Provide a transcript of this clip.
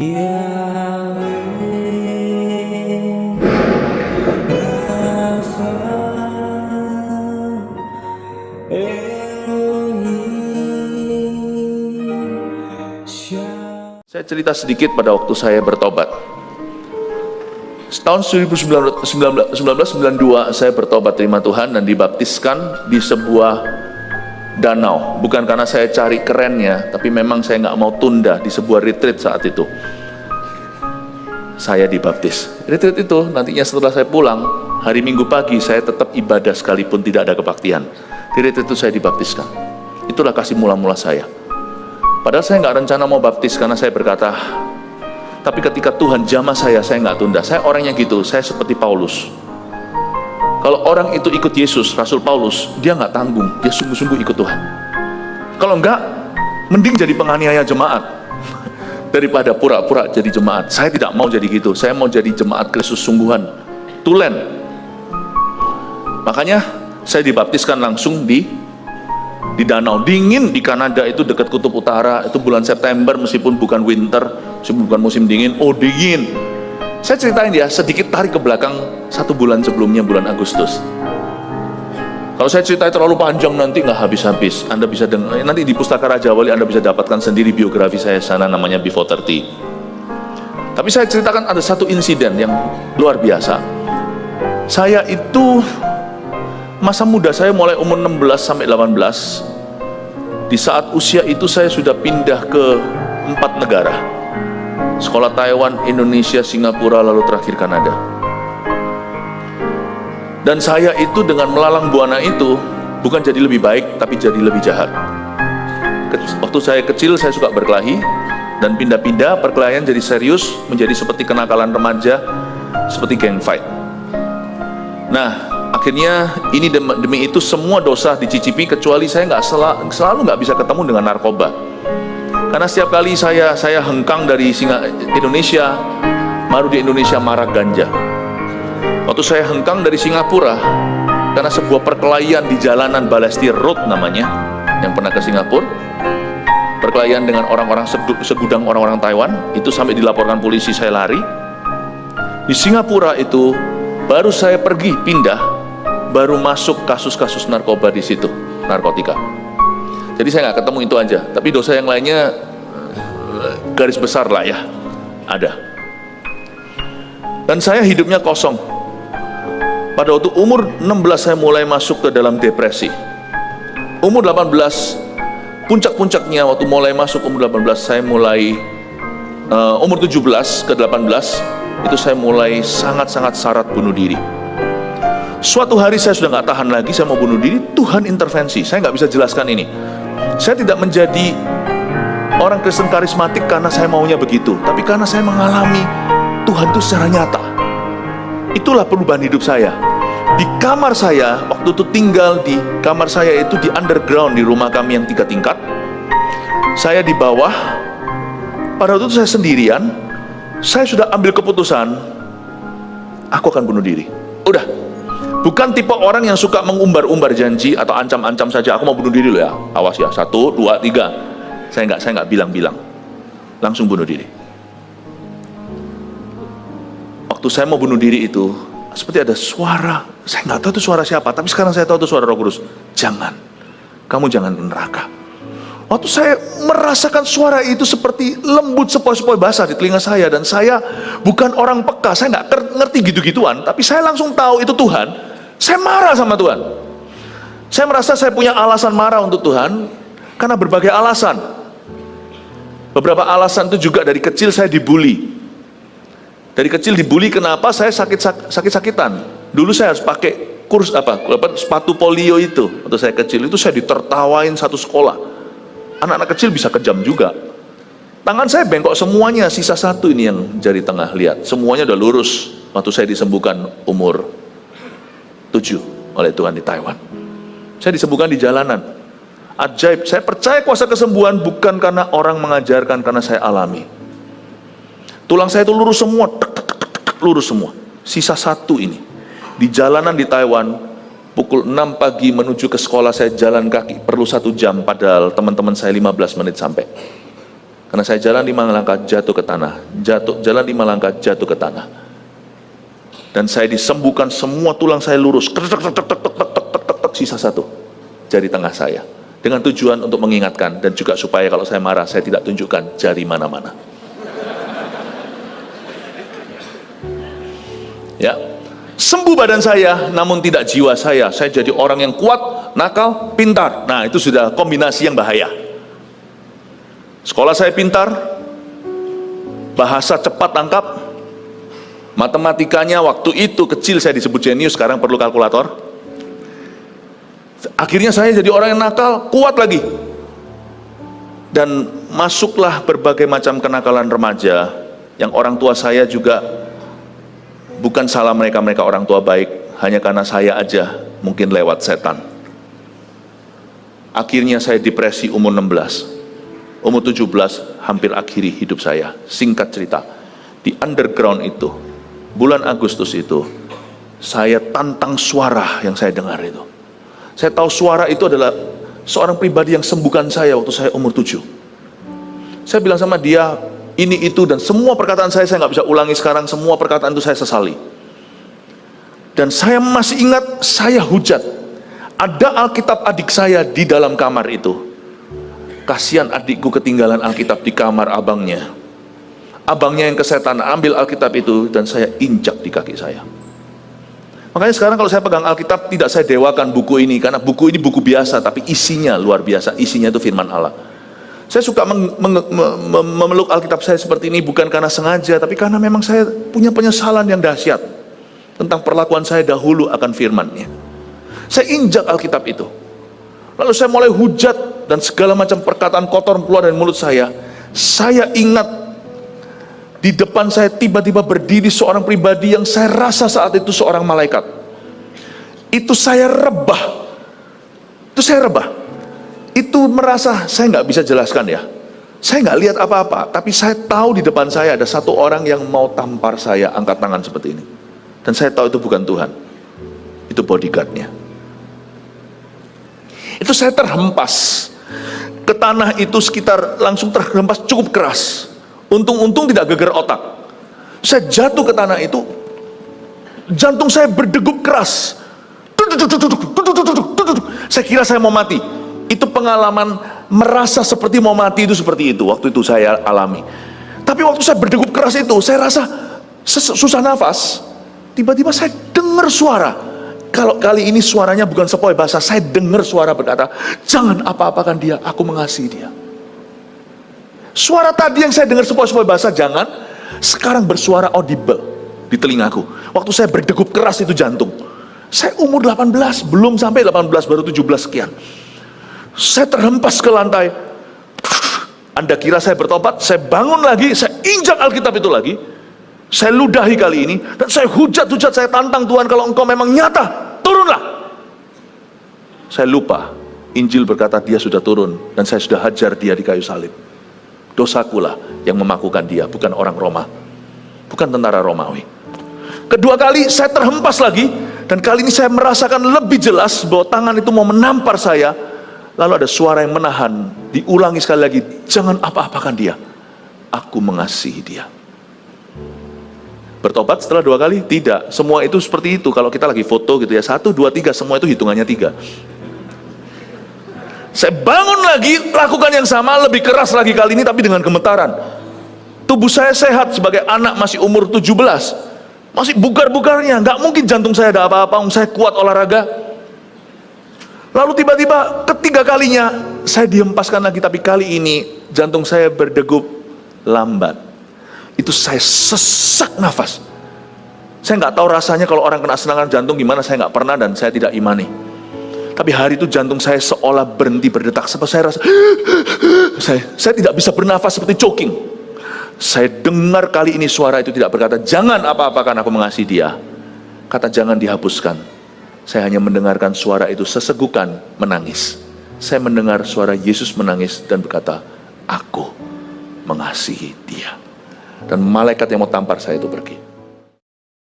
Saya cerita sedikit pada waktu saya bertobat. Tahun 1992 saya bertobat terima Tuhan dan dibaptiskan di sebuah danau. Bukan karena saya cari kerennya, tapi memang saya nggak mau tunda di sebuah retreat saat itu. Saya dibaptis. Retreat itu nantinya setelah saya pulang, hari Minggu pagi saya tetap ibadah sekalipun tidak ada kebaktian. Di retreat itu saya dibaptiskan. Itulah kasih mula-mula saya. Padahal saya nggak rencana mau baptis karena saya berkata, tapi ketika Tuhan jamah saya nggak tunda. Saya orangnya gitu, saya seperti Paulus. Kalau orang itu ikut Yesus, Rasul Paulus, dia nggak tanggung, dia sungguh-sungguh ikut Tuhan. Kalau enggak, mending jadi penganiaya jemaat daripada pura-pura jadi jemaat. Saya tidak mau jadi gitu, saya mau jadi jemaat Kristus sungguhan, tulen. Makanya saya dibaptiskan langsung di danau dingin di Kanada, itu dekat kutub utara. Itu bulan September, meskipun bukan winter, meskipun bukan musim dingin, dingin. Saya ceritain ya, sedikit tarik ke belakang 1 bulan sebelumnya, bulan Agustus. Kalau saya ceritain terlalu panjang nanti nggak habis-habis. Anda bisa dengar, nanti di Pustaka Raja Wali Anda bisa dapatkan sendiri biografi saya sana, namanya Before 30. Tapi saya ceritakan ada satu insiden yang luar biasa. Saya itu masa muda saya mulai umur 16 sampai 18. Di saat usia itu saya sudah pindah ke 4 negara. Sekolah Taiwan, Indonesia, Singapura, lalu terakhir Kanada. Dan saya itu dengan melalang buana itu bukan jadi lebih baik, tapi jadi lebih jahat. Waktu saya kecil saya suka berkelahi, dan pindah-pindah perkelahian jadi serius, menjadi seperti kenakalan remaja, seperti gang fight. Nah, akhirnya ini demi itu semua dosa dicicipi, kecuali saya selalu nggak bisa ketemu dengan narkoba. Karena setiap kali saya hengkang dari Indonesia, baru di Indonesia marak ganja. Waktu saya hengkang dari Singapura karena sebuah perkelahian di jalanan Balestier Road namanya, yang pernah ke Singapura, perkelahian dengan orang-orang segudang orang-orang Taiwan, itu sampai dilaporkan polisi, saya lari. Di Singapura itu baru saya pergi pindah, baru masuk kasus-kasus narkoba di situ, narkotika. Jadi saya nggak ketemu itu aja, tapi dosa yang lainnya garis besar lah ya, ada. Dan saya hidupnya kosong. Pada waktu umur 16 saya mulai masuk ke dalam depresi. Umur 18, puncak-puncaknya waktu mulai masuk umur 18, saya mulai umur 17 ke 18, itu saya mulai sangat-sangat syarat bunuh diri. Suatu hari saya sudah nggak tahan lagi, saya mau bunuh diri. Tuhan intervensi. Saya nggak bisa jelaskan ini. Saya tidak menjadi orang Kristen karismatik karena saya maunya begitu, tapi karena saya mengalami Tuhan itu secara nyata. Itulah perubahan hidup saya. Di kamar saya, waktu itu tinggal di kamar saya itu di underground, di rumah kami yang 3 tingkat. Saya di bawah. Pada waktu itu saya sendirian. Saya sudah ambil keputusan, aku akan bunuh diri. Udah. Bukan tipe orang yang suka mengumbar-umbar janji atau ancam-ancam saja, aku mau bunuh diri loh ya, awas ya, 1, 2, 3. Saya nggak bilang-bilang, langsung bunuh diri. Waktu saya mau bunuh diri itu, seperti ada suara, saya nggak tahu itu suara siapa, tapi sekarang saya tahu itu suara Roh Kudus. Jangan, kamu jangan ke neraka. Waktu saya merasakan suara itu seperti lembut sepoi-sepoi basah di telinga saya, dan saya bukan orang peka, saya nggak ngerti gitu-gituan, tapi saya langsung tahu itu Tuhan. Saya marah sama Tuhan. Saya merasa saya punya alasan marah untuk Tuhan karena berbagai alasan. Beberapa alasan itu juga dari kecil saya dibully. Dari kecil dibully kenapa? Saya sakit-sakitan. Dulu saya harus pakai sepatu polio itu. Waktu saya kecil itu saya ditertawain satu sekolah. Anak-anak kecil bisa kejam juga. Tangan saya bengkok semuanya, sisa 1 ini yang jari tengah, lihat. Semuanya udah lurus waktu saya disembuhkan umur 7 oleh Tuhan di Taiwan. Saya disembuhkan di jalanan. Ajaib, saya percaya kuasa kesembuhan bukan karena orang mengajarkan, karena saya alami. Tulang saya itu lurus semua, lurus semua. Sisa 1 ini. Di jalanan di Taiwan, pukul 6 pagi menuju ke sekolah saya jalan kaki perlu 1 jam, padahal teman-teman saya 15 menit sampai. Karena saya jalan 5 langkah jatuh ke tanah, jalan 5 langkah jatuh ke tanah. Dan saya disembuhkan, semua tulang saya lurus, sisa 1 jari tengah saya. Dengan tujuan untuk mengingatkan dan juga supaya kalau saya marah saya tidak tunjukkan jari mana-mana. Ya, sembuh badan saya, namun tidak jiwa saya. Saya jadi orang yang kuat, nakal, pintar. Nah, itu sudah kombinasi yang bahaya. Sekolah saya pintar, bahasa cepat tangkap, matematikanya waktu itu kecil saya disebut jenius, sekarang perlu kalkulator. Akhirnya saya jadi orang yang nakal, kuat lagi. Dan masuklah berbagai macam kenakalan remaja, yang orang tua saya juga, bukan salah mereka orang tua baik, hanya karena saya aja mungkin lewat setan. Akhirnya saya depresi umur 16, umur 17 hampir akhiri hidup saya. Singkat cerita, di underground itu, bulan Agustus itu, saya tantang suara yang saya dengar itu. Saya tahu suara itu adalah seorang pribadi yang sembuhkan saya waktu saya umur 7. Saya bilang sama dia, ini itu, dan semua perkataan saya nggak bisa ulangi sekarang, semua perkataan itu saya sesali. Dan saya masih ingat, saya hujat. Ada Alkitab adik saya di dalam kamar itu. Kasihan adikku ketinggalan Alkitab di kamar abangnya. Abangnya yang kesetan ambil Alkitab itu dan saya injak di kaki saya. Makanya sekarang kalau saya pegang Alkitab, tidak saya dewakan buku ini, karena buku ini buku biasa, tapi isinya luar biasa. Isinya itu firman Allah. Saya suka memeluk Alkitab saya seperti ini bukan karena sengaja, tapi karena memang saya punya penyesalan yang dahsyat tentang perlakuan saya dahulu akan firman-Nya. Saya injak Alkitab itu. Lalu saya mulai hujat dan segala macam perkataan kotor keluar dari mulut saya. Saya ingat di depan saya tiba-tiba berdiri seorang pribadi yang saya rasa saat itu seorang malaikat. Itu saya rebah. Itu merasa, saya nggak bisa jelaskan ya. Saya nggak lihat apa-apa, tapi saya tahu di depan saya ada satu orang yang mau tampar saya, angkat tangan seperti ini. Dan saya tahu itu bukan Tuhan. Itu bodyguard-nya. Itu saya terhempas ke tanah itu, sekitar langsung terhempas cukup keras. Untung-untung tidak geger otak. Saya jatuh ke tanah itu, jantung saya berdegup keras. Saya kira saya mau mati. Itu pengalaman merasa seperti mau mati itu seperti itu. Waktu itu saya alami. Tapi waktu saya berdegup keras itu, saya rasa susah nafas. Tiba-tiba saya dengar suara. Kalau kali ini suaranya bukan sepoi bahasa, saya dengar suara berkata, jangan apa-apakan dia, aku mengasihi dia. Suara tadi yang saya dengar sepoi-sepoi bahasa jangan, sekarang bersuara audible di telingaku. Waktu saya berdegup keras itu jantung. Saya umur 18, belum sampai 18, baru 17 sekian. Saya terhempas ke lantai. Anda kira saya bertobat? Saya bangun lagi, saya injak Alkitab itu lagi. Saya ludahi kali ini, dan saya hujat-hujat, saya tantang Tuhan, kalau engkau memang nyata, turunlah. Saya lupa, Injil berkata dia sudah turun, dan saya sudah hajar dia di kayu salib. Dosakulah yang memakukan dia, bukan orang Roma, bukan tentara Romawi. Kedua kali saya terhempas lagi, dan kali ini saya merasakan lebih jelas bahwa tangan itu mau menampar saya. Lalu ada suara yang menahan, diulangi sekali lagi, jangan apa-apakan dia, aku mengasihi dia. Bertobat setelah 2 kali? Tidak, semua itu seperti itu. Kalau kita lagi foto gitu ya, 1, 2, 3, semua itu hitungannya 3. Saya bangun lagi, lakukan yang sama, lebih keras lagi kali ini, tapi dengan gemetaran. Tubuh saya sehat sebagai anak masih umur 17, masih bugar-bugarnya, nggak mungkin jantung saya ada apa-apa, saya kuat olahraga. Lalu tiba-tiba ketiga kalinya saya dihempaskan lagi, tapi kali ini jantung saya berdegup lambat. Itu saya sesak nafas. Saya nggak tahu rasanya kalau orang kena serangan jantung gimana, saya nggak pernah dan saya tidak imani. Tapi hari itu jantung saya seolah berhenti berdetak. Sebab saya rasa saya tidak bisa bernafas, seperti choking. Saya dengar kali ini suara itu tidak berkata, jangan apa-apakan aku mengasihi dia. Kata jangan dihapuskan. Saya hanya mendengarkan suara itu sesegukan menangis. Saya mendengar suara Yesus menangis dan berkata, aku mengasihi dia. Dan malaikat yang mau tampar saya itu pergi.